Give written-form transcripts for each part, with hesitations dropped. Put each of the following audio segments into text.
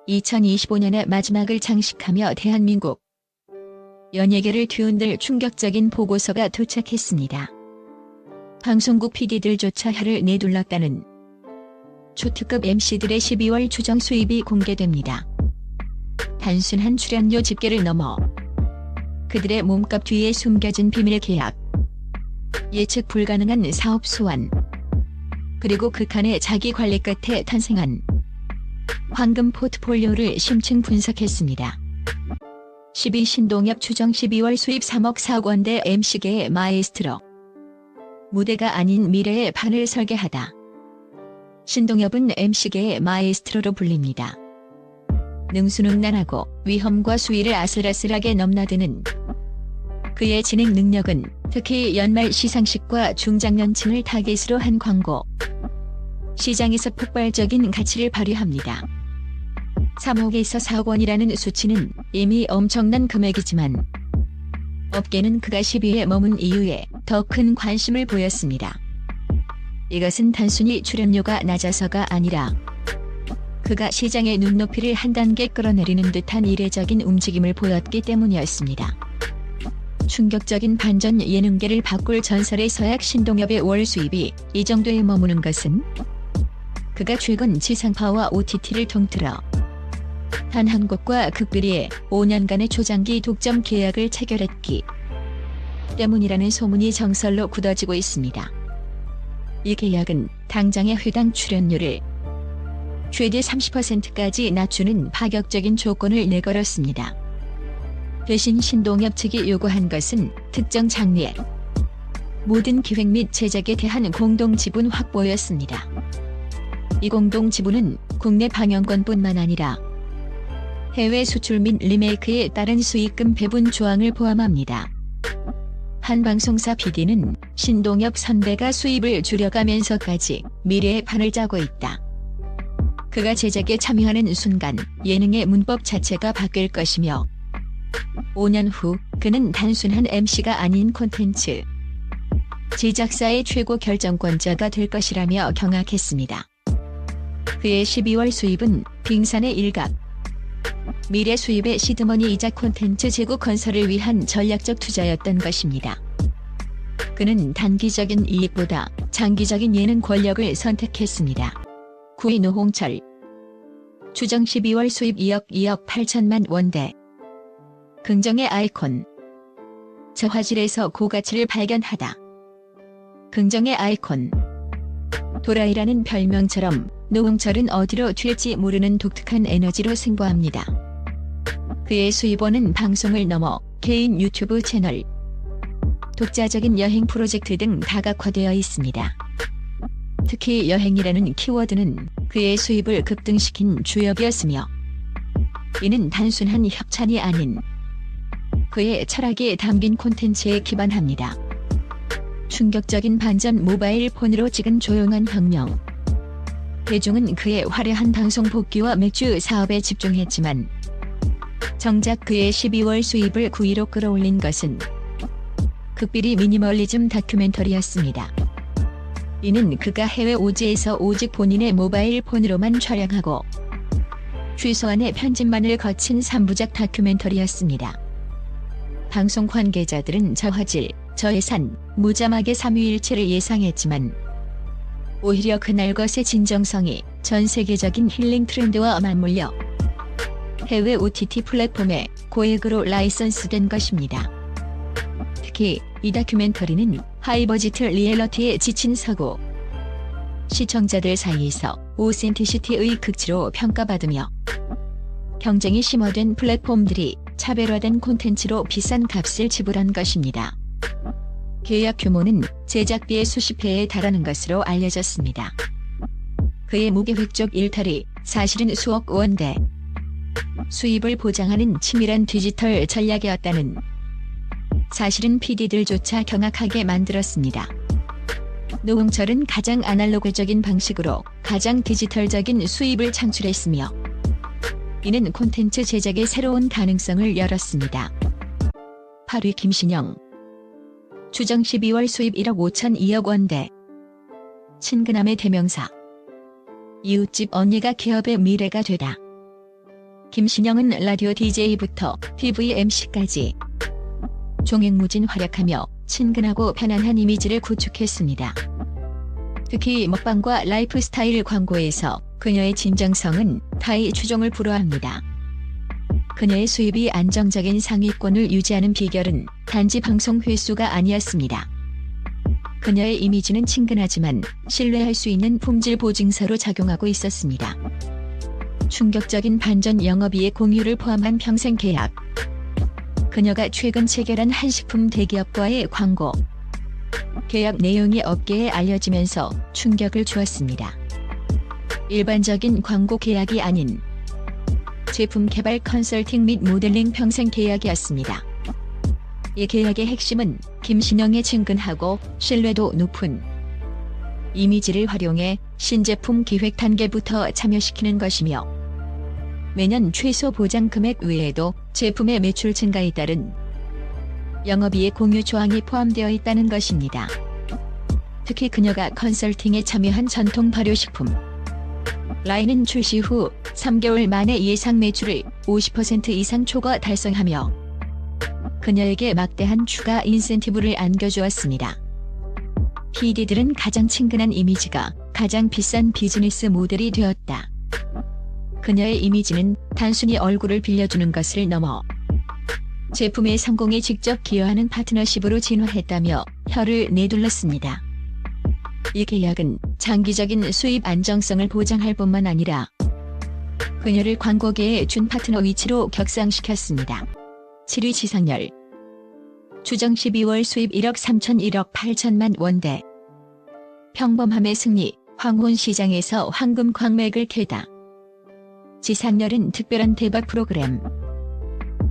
2025년의 마지막을 장식하며 대한민국 연예계를 뒤흔들 충격적인 보고서가 도착했습니다. 방송국 PD들조차 혀를 내둘렀다는 초특급 MC들의 12월 추정 수입이 공개됩니다. 단순한 출연료 집계를 넘어 그들의 몸값 뒤에 숨겨진 비밀 계약, 예측 불가능한 사업 소환, 그리고 극한의 자기 관리 끝에 탄생한 황금 포트폴리오를 심층 분석했습니다. 12 신동엽 추정 12월 수입 3억 4억 원대 MC계의 마에스트로. 무대가 아닌 미래의 판을 설계하다. 신동엽은 MC계의 마에스트로로 불립니다. 능수능란하고 위험과 수위를 아슬아슬하게 넘나드는 그의 진행 능력은 특히 연말 시상식과 중장년층을 타깃으로 한 광고 시장에서 폭발적인 가치를 발휘합니다. 3억에서 4억 원이라는 수치는 이미 엄청난 금액이지만 업계는 그가 10위에 머문 이유에 더 큰 관심을 보였습니다. 이것은 단순히 출연료가 낮아서가 아니라 그가 시장의 눈높이를 한 단계 끌어내리는 듯한 이례적인 움직임을 보였기 때문이었습니다. 충격적인 반전 예능계를 바꿀 전설의 서약 신동엽의 월 수입이 이 정도에 머무는 것은 그가 최근 지상파와 OTT를 통틀어 단 한 곳과 극비리에 5년간의 초장기 독점 계약을 체결했기 때문이라는 소문이 정설로 굳어지고 있습니다. 이 계약은 당장의 회당 출연료를 최대 30%까지 낮추는 파격적인 조건을 내걸었습니다. 대신 신동엽 측이 요구한 것은 특정 장르의 모든 기획 및 제작에 대한 공동 지분 확보였습니다. 이 공동 지분은 국내 방영권뿐만 아니라 해외 수출 및 리메이크에 따른 수익금 배분 조항을 포함합니다. 한 방송사 PD는 신동엽 선배가 수입을 줄여가면서까지 미래의 판을 짜고 있다. 그가 제작에 참여하는 순간 예능의 문법 자체가 바뀔 것이며 5년 후 그는 단순한 MC가 아닌 콘텐츠 제작사의 최고 결정권자가 될 것이라며 경악했습니다. 그의 12월 수입은 빙산의 일각, 미래 수입의 시드머니이자 콘텐츠 제국 건설을 위한 전략적 투자였던 것입니다. 그는 단기적인 이익보다 장기적인 예능 권력을 선택했습니다. 9위 노홍철 추정 12월 수입 2억 8천만 원대. 긍정의 아이콘. 저화질에서 고가치를 발견하다. 긍정의 아이콘. 도라이라는 별명처럼 노홍철은 어디로 튈지 모르는 독특한 에너지로 승부합니다. 그의 수입원은 방송을 넘어 개인 유튜브 채널, 독자적인 여행 프로젝트 등 다각화되어 있습니다. 특히 여행이라는 키워드는 그의 수입을 급등시킨 주역이었으며 이는 단순한 협찬이 아닌 그의 철학이 담긴 콘텐츠에 기반합니다. 충격적인 반전 모바일 폰으로 찍은 조용한 혁명. 대중은 그의 화려한 방송 복귀와 맥주 사업에 집중했지만 정작 그의 12월 수입을 9위로 끌어올린 것은 극비리 미니멀리즘 다큐멘터리였습니다. 이는 그가 해외 오지에서 오직 본인의 모바일 폰으로만 촬영하고 최소한의 편집만을 거친 3부작 다큐멘터리였습니다. 방송 관계자들은 저화질, 저예산, 무자막의 3위일체를 예상했지만 오히려 그날 것의 진정성이 전 세계적인 힐링 트렌드와 맞물려 해외 OTT 플랫폼에 고액으로 라이선스된 것입니다. 특히 이 다큐멘터리는 하이버지트 리얼리티에 지친 서구 시청자들 사이에서 오센티시티의 극치로 평가받으며 경쟁이 심화된 플랫폼들이 차별화된 콘텐츠로 비싼 값을 지불한 것입니다. 계약 규모는 제작비의 수십 배에 달하는 것으로 알려졌습니다. 그의 무계획적 일탈이 사실은 수억 원대 수입을 보장하는 치밀한 디지털 전략이었다는 사실은 PD들조차 경악하게 만들었습니다. 노홍철은 가장 아날로그적인 방식으로 가장 디지털적인 수입을 창출했으며 이는 콘텐츠 제작의 새로운 가능성을 열었습니다. 8위 김신영 추정 12월 수입 1억 5천 2억 원대. 친근함의 대명사. 이웃집 언니가 기업의 미래가 되다. 김신영은 라디오 DJ부터 TV MC까지 종횡무진 활약하며 친근하고 편안한 이미지를 구축했습니다. 특히 먹방과 라이프스타일 광고에서 그녀의 진정성은 타의 추종을 불허합니다. 그녀의 수입이 안정적인 상위권을 유지하는 비결은 단지 방송 횟수가 아니었습니다. 그녀의 이미지는 친근하지만 신뢰할 수 있는 품질 보증서로 작용하고 있었습니다. 충격적인 반전 영업이익 공유를 포함한 평생 계약. 그녀가 최근 체결한 한식품 대기업과의 광고 계약 내용이 업계에 알려지면서 충격을 주었습니다. 일반적인 광고 계약이 아닌 제품 개발 컨설팅 및 모델링 평생 계약이었습니다. 이 계약의 핵심은 김신영의 친근하고 신뢰도 높은 이미지를 활용해 신제품 기획 단계부터 참여시키는 것이며, 매년 최소 보장 금액 외에도 제품의 매출 증가에 따른 영업이익 공유 조항이 포함되어 있다는 것입니다. 특히 그녀가 컨설팅에 참여한 전통 발효식품 라인은 출시 후 3개월 만에 예상 매출을 50% 이상 초과 달성하며 그녀에게 막대한 추가 인센티브를 안겨주었습니다. PD들은 가장 친근한 이미지가 가장 비싼 비즈니스 모델이 되었다. 그녀의 이미지는 단순히 얼굴을 빌려주는 것을 넘어 제품의 성공에 직접 기여하는 파트너십으로 진화했다며 혀를 내둘렀습니다. 이 계약은 장기적인 수입 안정성을 보장할 뿐만 아니라 그녀를 광고계의 준 파트너 위치로 격상시켰습니다. 7위 지상렬. 추정 12월 수입 1억 3천 1억 8천만 원대. 평범함의 승리, 황혼 시장에서 황금 광맥을 캐다. 지상렬은 특별한 대박 프로그램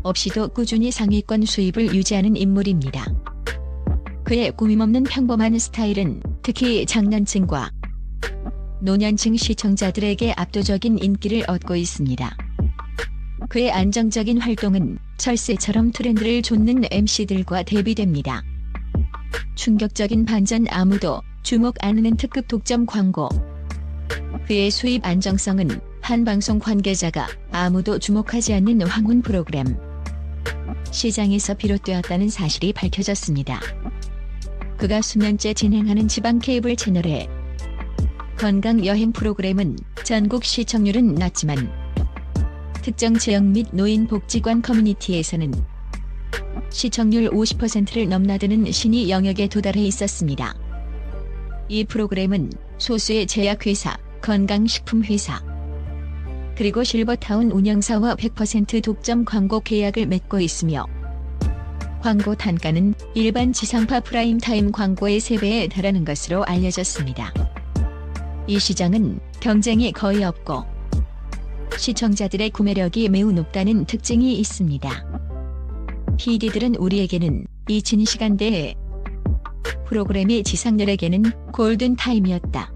없이도 꾸준히 상위권 수입을 유지하는 인물입니다. 그의 꾸밈없는 평범한 스타일은 특히 장년층과 노년층 시청자들에게 압도적인 인기를 얻고 있습니다. 그의 안정적인 활동은 철새처럼 트렌드를 좇는 MC들과 대비됩니다. 충격적인 반전, 아무도 주목 안 하는 특급 독점 광고. 그의 수입 안정성은 한 방송 관계자가 아무도 주목하지 않는 황혼 프로그램 시장에서 비롯되었다는 사실이 밝혀졌습니다. 그가 수년째 진행하는 지방 케이블 채널의 건강 여행 프로그램은 전국 시청률은 낮지만 특정 지역 및 노인복지관 커뮤니티에서는 시청률 50%를 넘나드는 신의 영역에 도달해 있었습니다. 이 프로그램은 소수의 제약회사, 건강식품회사, 그리고 실버타운 운영사와 100% 독점 광고 계약을 맺고 있으며 광고 단가는 일반 지상파 프라임타임 광고의 3배에 달하는 것으로 알려졌습니다. 이 시장은 경쟁이 거의 없고 시청자들의 구매력이 매우 높다는 특징이 있습니다. PD들은 우리에게는 이 진 시간대에 프로그램이 지상렬에게는 골든타임이었다.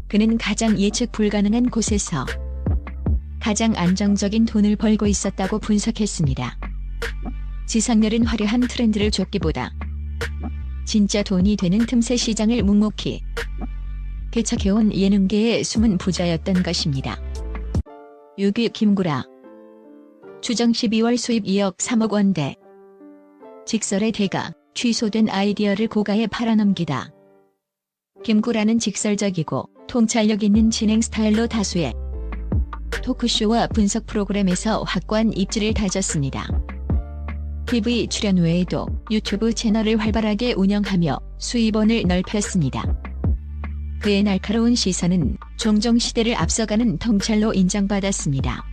그는 가장 예측 불가능한 곳에서 가장 안정적인 돈을 벌고 있었다고 분석했습니다. 지상렬은 화려한 트렌드를 쫓기보다 진짜 돈이 되는 틈새 시장을 묵묵히 개척해온 예능계의 숨은 부자였던 것입니다. 6위 김구라. 추정 12월 수입 2억 3억 원대. 직설의 대가, 취소된 아이디어를 고가에 팔아넘기다. 김구라는 직설적이고 통찰력 있는 진행 스타일로 다수의 토크쇼와 분석 프로그램에서 확고한 입지를 다졌습니다. TV 출연 외에도 유튜브 채널을 활발하게 운영하며 수입원을 넓혔습니다. 그의 날카로운 시선은 종종 시대를 앞서가는 통찰로 인정받았습니다.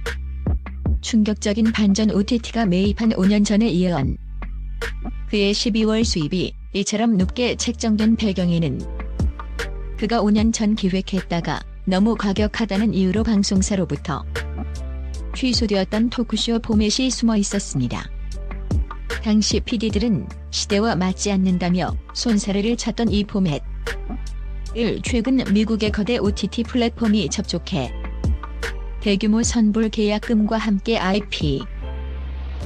충격적인 반전, OTT가 매입한 5년 전의 예언. 그의 12월 수입이 이처럼 높게 책정된 배경에는 그가 5년 전 기획했다가 너무 과격하다는 이유로 방송사로부터 취소되었던 토크쇼 포맷이 숨어 있었습니다. 당시 PD들은 시대와 맞지 않는다며 손사래를 쳤던 이 포맷을 최근 미국의 거대 OTT 플랫폼이 접촉해 대규모 선불 계약금과 함께 IP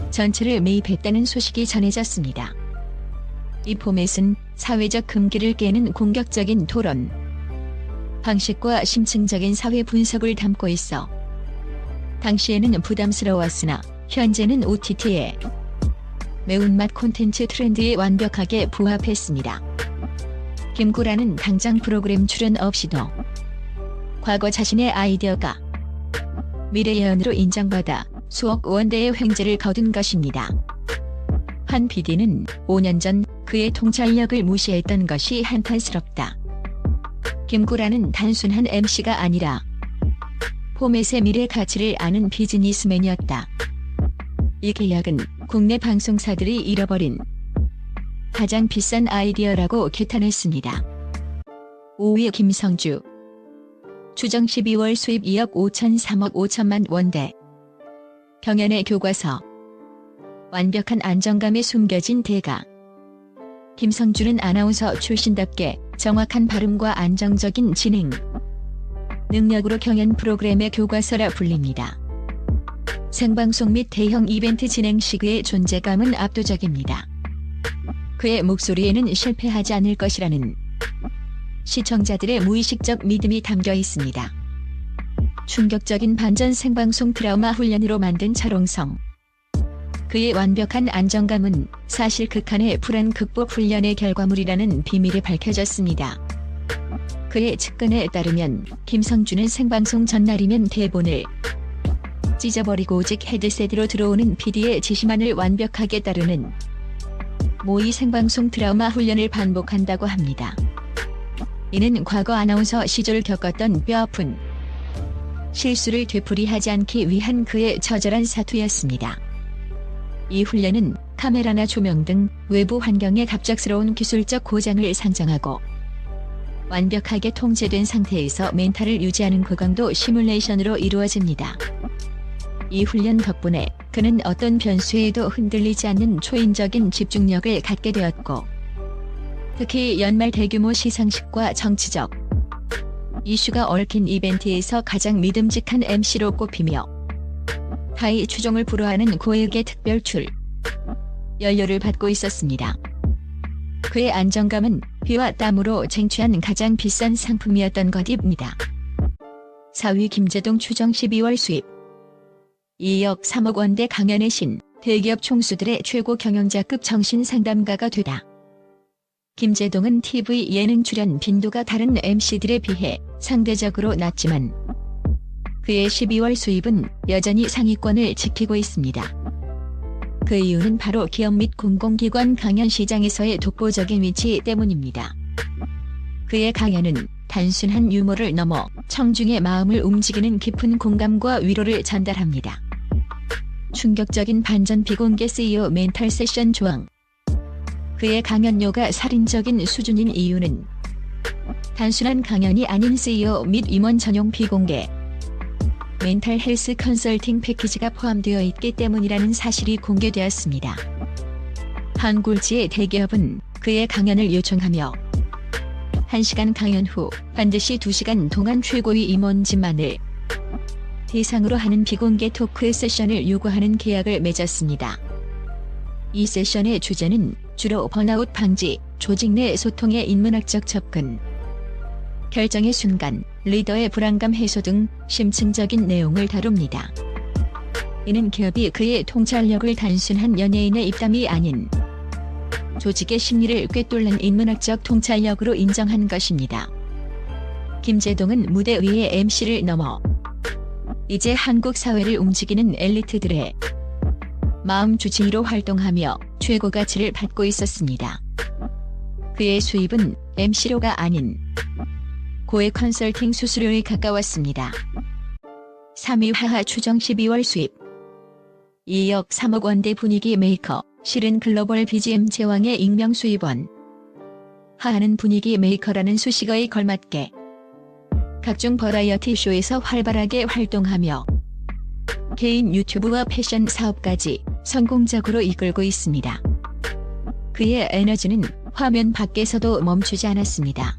전체를 매입했다는 소식이 전해졌습니다. 이 포맷은 사회적 금기를 깨는 공격적인 토론 방식과 심층적인 사회 분석을 담고 있어 당시에는 부담스러웠으나 현재는 OTT의 매운맛 콘텐츠 트렌드에 완벽하게 부합했습니다. 김구라는 당장 프로그램 출연 없이도 과거 자신의 아이디어가 미래 예언으로 인정받아 수억 원대의 횡재를 거둔 것입니다. 한 PD는 5년 전 그의 통찰력을 무시했던 것이 한탄스럽다. 김구라는 단순한 MC가 아니라 포맷의 미래 가치를 아는 비즈니스맨이었다. 이 계약은 국내 방송사들이 잃어버린 가장 비싼 아이디어라고 개탄했습니다. 5위 김성주. 추정 12월 수입 2억 5천 3억 5천만 원대. 경연의 교과서. 완벽한 안정감에 숨겨진 대가. 김성주는 아나운서 출신답게 정확한 발음과 안정적인 진행 능력으로 경연 프로그램의 교과서라 불립니다. 생방송 및 대형 이벤트 진행 시 그의 존재감은 압도적입니다. 그의 목소리에는 실패하지 않을 것이라는 시청자들의 무의식적 믿음이 담겨 있습니다. 충격적인 반전 생방송 드라마 훈련으로 만든 철옹성. 그의 완벽한 안정감은 사실 극한의 불안 극복 훈련의 결과물이라는 비밀이 밝혀졌습니다. 그의 측근에 따르면 김성주는 생방송 전날이면 대본을 찢어버리고 오직 헤드셋으로 들어오는 PD의 지시만을 완벽하게 따르는 모의 생방송 드라마 훈련을 반복한다고 합니다. 이는 과거 아나운서 시절 겪었던 뼈아픈 실수를 되풀이하지 않기 위한 그의 처절한 사투였습니다. 이 훈련은 카메라나 조명 등 외부 환경의 갑작스러운 기술적 고장을 상정하고 완벽하게 통제된 상태에서 멘탈을 유지하는 고강도 시뮬레이션으로 이루어집니다. 이 훈련 덕분에 그는 어떤 변수에도 흔들리지 않는 초인적인 집중력을 갖게 되었고, 특히 연말 대규모 시상식과 정치적 이슈가 얽힌 이벤트에서 가장 믿음직한 MC로 꼽히며 타의 추종을 불허하는 고액의 특별 연료를 받고 있었습니다. 그의 안정감은 피와 땀으로 쟁취한 가장 비싼 상품이었던 것입니다. 4위 김제동 추정 12월 수입 2억 3억 원대 강연의 신, 대기업 총수들의 최고 경영자급 정신 상담가가 되다. 김제동은 TV 예능 출연 빈도가 다른 MC들에 비해 상대적으로 낮지만 그의 12월 수입은 여전히 상위권을 지키고 있습니다. 그 이유는 바로 기업 및 공공기관 강연 시장에서의 독보적인 위치 때문입니다. 그의 강연은 단순한 유머를 넘어 청중의 마음을 움직이는 깊은 공감과 위로를 전달합니다. 충격적인 반전 비공개 CEO 멘탈 세션 조항. 그의 강연료가 살인적인 수준인 이유는 단순한 강연이 아닌 CEO 및 임원 전용 비공개 멘탈 헬스 컨설팅 패키지가 포함되어 있기 때문이라는 사실이 공개되었습니다. 한 굴지의 대기업은 그의 강연을 요청하며 1시간 강연 후 반드시 2시간 동안 최고위 임원진만을 대상으로 하는 비공개 토크 세션을 요구하는 계약을 맺었습니다. 이 세션의 주제는 주로 번아웃 방지, 조직 내 소통의 인문학적 접근, 결정의 순간, 리더의 불안감 해소 등 심층적인 내용을 다룹니다. 이는 기업이 그의 통찰력을 단순한 연예인의 입담이 아닌 조직의 심리를 꿰뚫는 인문학적 통찰력으로 인정한 것입니다. 김제동은 무대 위의 MC를 넘어 이제 한국 사회를 움직이는 엘리트들의 마음 주치의로 활동하며 최고 가치를 받고 있었습니다. 그의 수입은 MC료가 아닌 고액 컨설팅 수수료에 가까웠습니다. 3위 하하 추정 12월 수입 2억 3억 원대 분위기 메이커, 실은 글로벌 BGM 제왕의 익명 수입원. 하하는 분위기 메이커라는 수식어에 걸맞게 각종 버라이어티 쇼에서 활발하게 활동하며 개인 유튜브와 패션 사업까지 성공적으로 이끌고 있습니다. 그의 에너지는 화면 밖에서도 멈추지 않았습니다.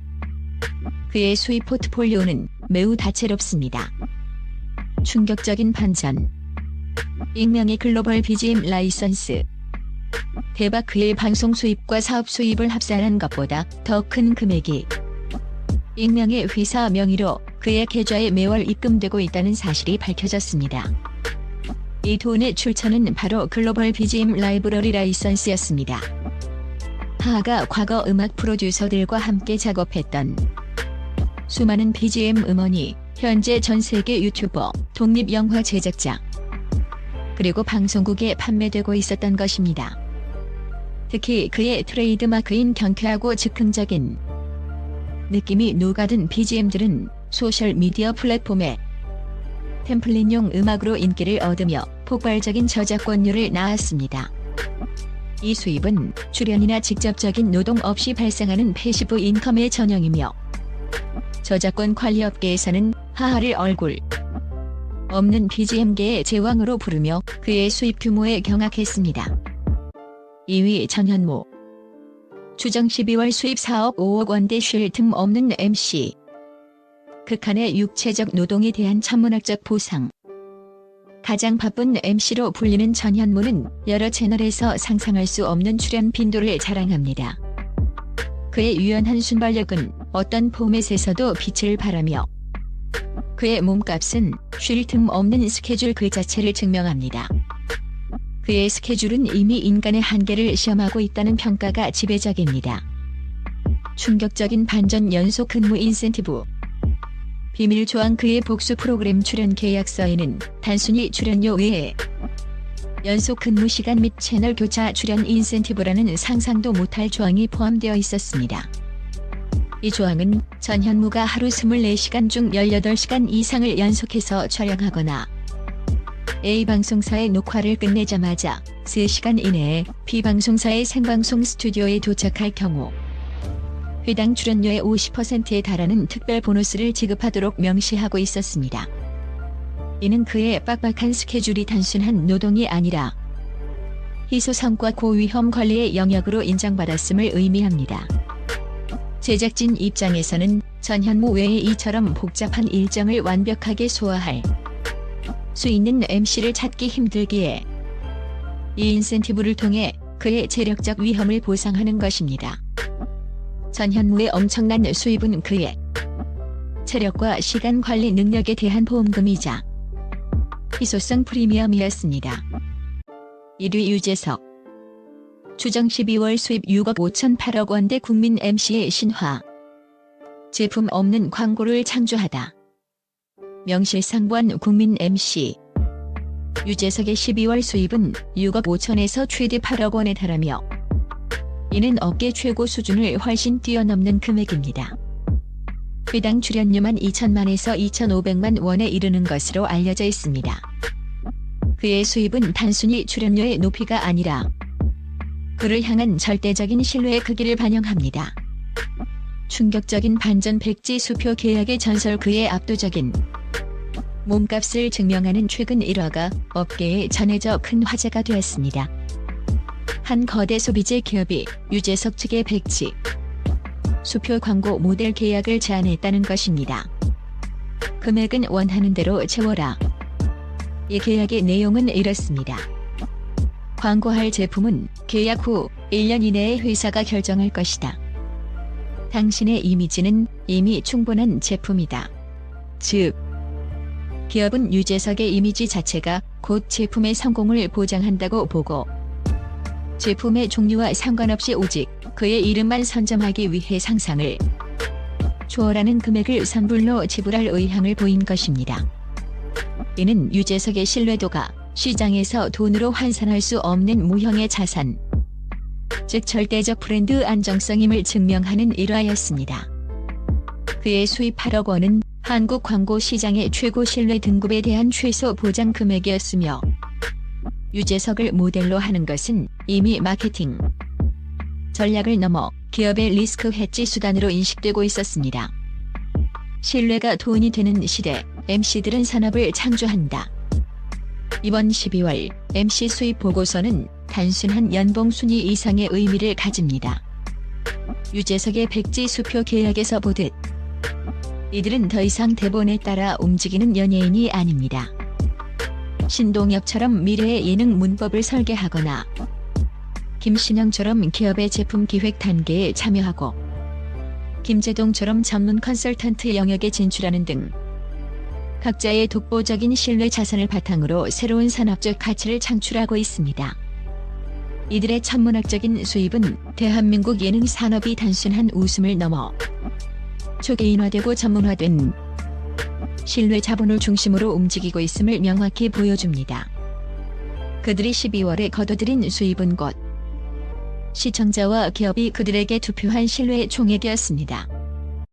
그의 수입 포트폴리오는 매우 다채롭습니다. 충격적인 반전. 익명의 글로벌 BGM 라이선스. 대박. 그의 방송 수입과 사업 수입을 합산한 것보다 더 큰 금액이 익명의 회사 명의로 그의 계좌에 매월 입금되고 있다는 사실이 밝혀졌습니다. 이 돈의 출처는 바로 글로벌 BGM 라이브러리 라이선스였습니다. 하하가 과거 음악 프로듀서들과 함께 작업했던 수많은 BGM 음원이 현재 전 세계 유튜버, 독립영화 제작자, 그리고 방송국에 판매되고 있었던 것입니다. 특히 그의 트레이드마크인 경쾌하고 즉흥적인 느낌이 녹아든 BGM들은 소셜미디어 플랫폼에 템플릿용 음악으로 인기를 얻으며 폭발적인 저작권료를 낳았습니다. 이 수입은 출연이나 직접적인 노동 없이 발생하는 패시브 인컴의 전형이며 저작권 관리 업계에서는 하하를 얼굴 없는 BGM계의 제왕으로 부르며 그의 수입 규모에 경악했습니다. 2위 전현무. 추정 12월 수입 4억 5억 원대 쉴 틈 없는 MC. 극한의 육체적 노동에 대한 천문학적 보상. 가장 바쁜 MC로 불리는 전현무는 여러 채널에서 상상할 수 없는 출연 빈도를 자랑합니다. 그의 유연한 순발력은 어떤 포맷에서도 빛을 발하며 그의 몸값은 쉴 틈 없는 스케줄 그 자체를 증명합니다. 그의 스케줄은 이미 인간의 한계를 시험하고 있다는 평가가 지배적입니다. 충격적인 반전 연속 근무 인센티브. 비밀 조항. 그의 복수 프로그램 출연 계약서에는 단순히 출연료 외에 연속 근무 시간 및 채널 교차 출연 인센티브라는 상상도 못할 조항이 포함되어 있었습니다. 이 조항은 전현무가 하루 24시간 중 18시간 이상을 연속해서 촬영하거나 A방송사의 녹화를 끝내자마자 3시간 이내에 B방송사의 생방송 스튜디오에 도착할 경우 회당 출연료의 50%에 달하는 특별 보너스를 지급하도록 명시하고 있었습니다. 이는 그의 빡빡한 스케줄이 단순한 노동이 아니라 희소성과 고위험 관리의 영역으로 인정받았음을 의미합니다. 제작진 입장에서는 전현무 외에 이처럼 복잡한 일정을 완벽하게 소화할 수 있는 MC를 찾기 힘들기에 이 인센티브를 통해 그의 재력적 위험을 보상하는 것입니다. 전현무의 엄청난 수입은 그의 체력과 시간 관리 능력에 대한 보험금이자 희소성 프리미엄이었습니다. 1위 유재석. 추정 12월 수입 6억 5,800억 원대 국민 MC의 신화. 제품 없는 광고를 창조하다. 명실상부한 국민 MC. 유재석의 12월 수입은 6억 5천에서 최대 8억 원에 달하며 이는 업계 최고 수준을 훨씬 뛰어넘는 금액입니다. 회당 출연료만 2천만에서 2,500만 원에 이르는 것으로 알려져 있습니다. 그의 수입은 단순히 출연료의 높이가 아니라 그를 향한 절대적인 신뢰의 크기를 반영합니다. 충격적인 반전 백지 수표 계약의 전설. 그의 압도적인 몸값을 증명하는 최근 일화가 업계에 전해져 큰 화제가 되었습니다. 한 거대 소비재 기업이 유재석 측의 백지 수표 광고 모델 계약을 제안했다는 것입니다. 금액은 원하는 대로 채워라. 이 계약의 내용은 이렇습니다. 광고할 제품은 계약 후 1년 이내에 회사가 결정할 것이다. 당신의 이미지는 이미 충분한 제품이다. 즉, 기업은 유재석의 이미지 자체가 곧 제품의 성공을 보장한다고 보고 제품의 종류와 상관없이 오직 그의 이름만 선점하기 위해 상상을 초월하는 금액을 선불로 지불할 의향을 보인 것입니다. 이는 유재석의 신뢰도가 시장에서 돈으로 환산할 수 없는 무형의 자산, 즉 절대적 브랜드 안정성임을 증명하는 일화였습니다. 그의 수입 8억 원은 한국 광고 시장의 최고 신뢰 등급에 대한 최소 보장 금액이었으며 유재석을 모델로 하는 것은 이미 마케팅 전략을 넘어 기업의 리스크 해지 수단으로 인식되고 있었습니다. 신뢰가 돈이 되는 시대, MC들은 산업을 창조한다. 이번 12월 MC 수입 보고서는 단순한 연봉 순위 이상의 의미를 가집니다. 유재석의 백지 수표 계약에서 보듯 이들은 더 이상 대본에 따라 움직이는 연예인이 아닙니다. 신동엽처럼 미래의 예능 문법을 설계하거나 김신영처럼 기업의 제품 기획 단계에 참여하고 김재동처럼 전문 컨설턴트 영역에 진출하는 등 각자의 독보적인 신뢰 자산을 바탕으로 새로운 산업적 가치를 창출하고 있습니다. 이들의 천문학적인 수입은 대한민국 예능 산업이 단순한 웃음을 넘어 초개인화되고 전문화된 신뢰 자본을 중심으로 움직이고 있음을 명확히 보여줍니다. 그들이 12월에 거둬들인 수입은 곧 시청자와 기업이 그들에게 투표한 신뢰의 총액이었습니다.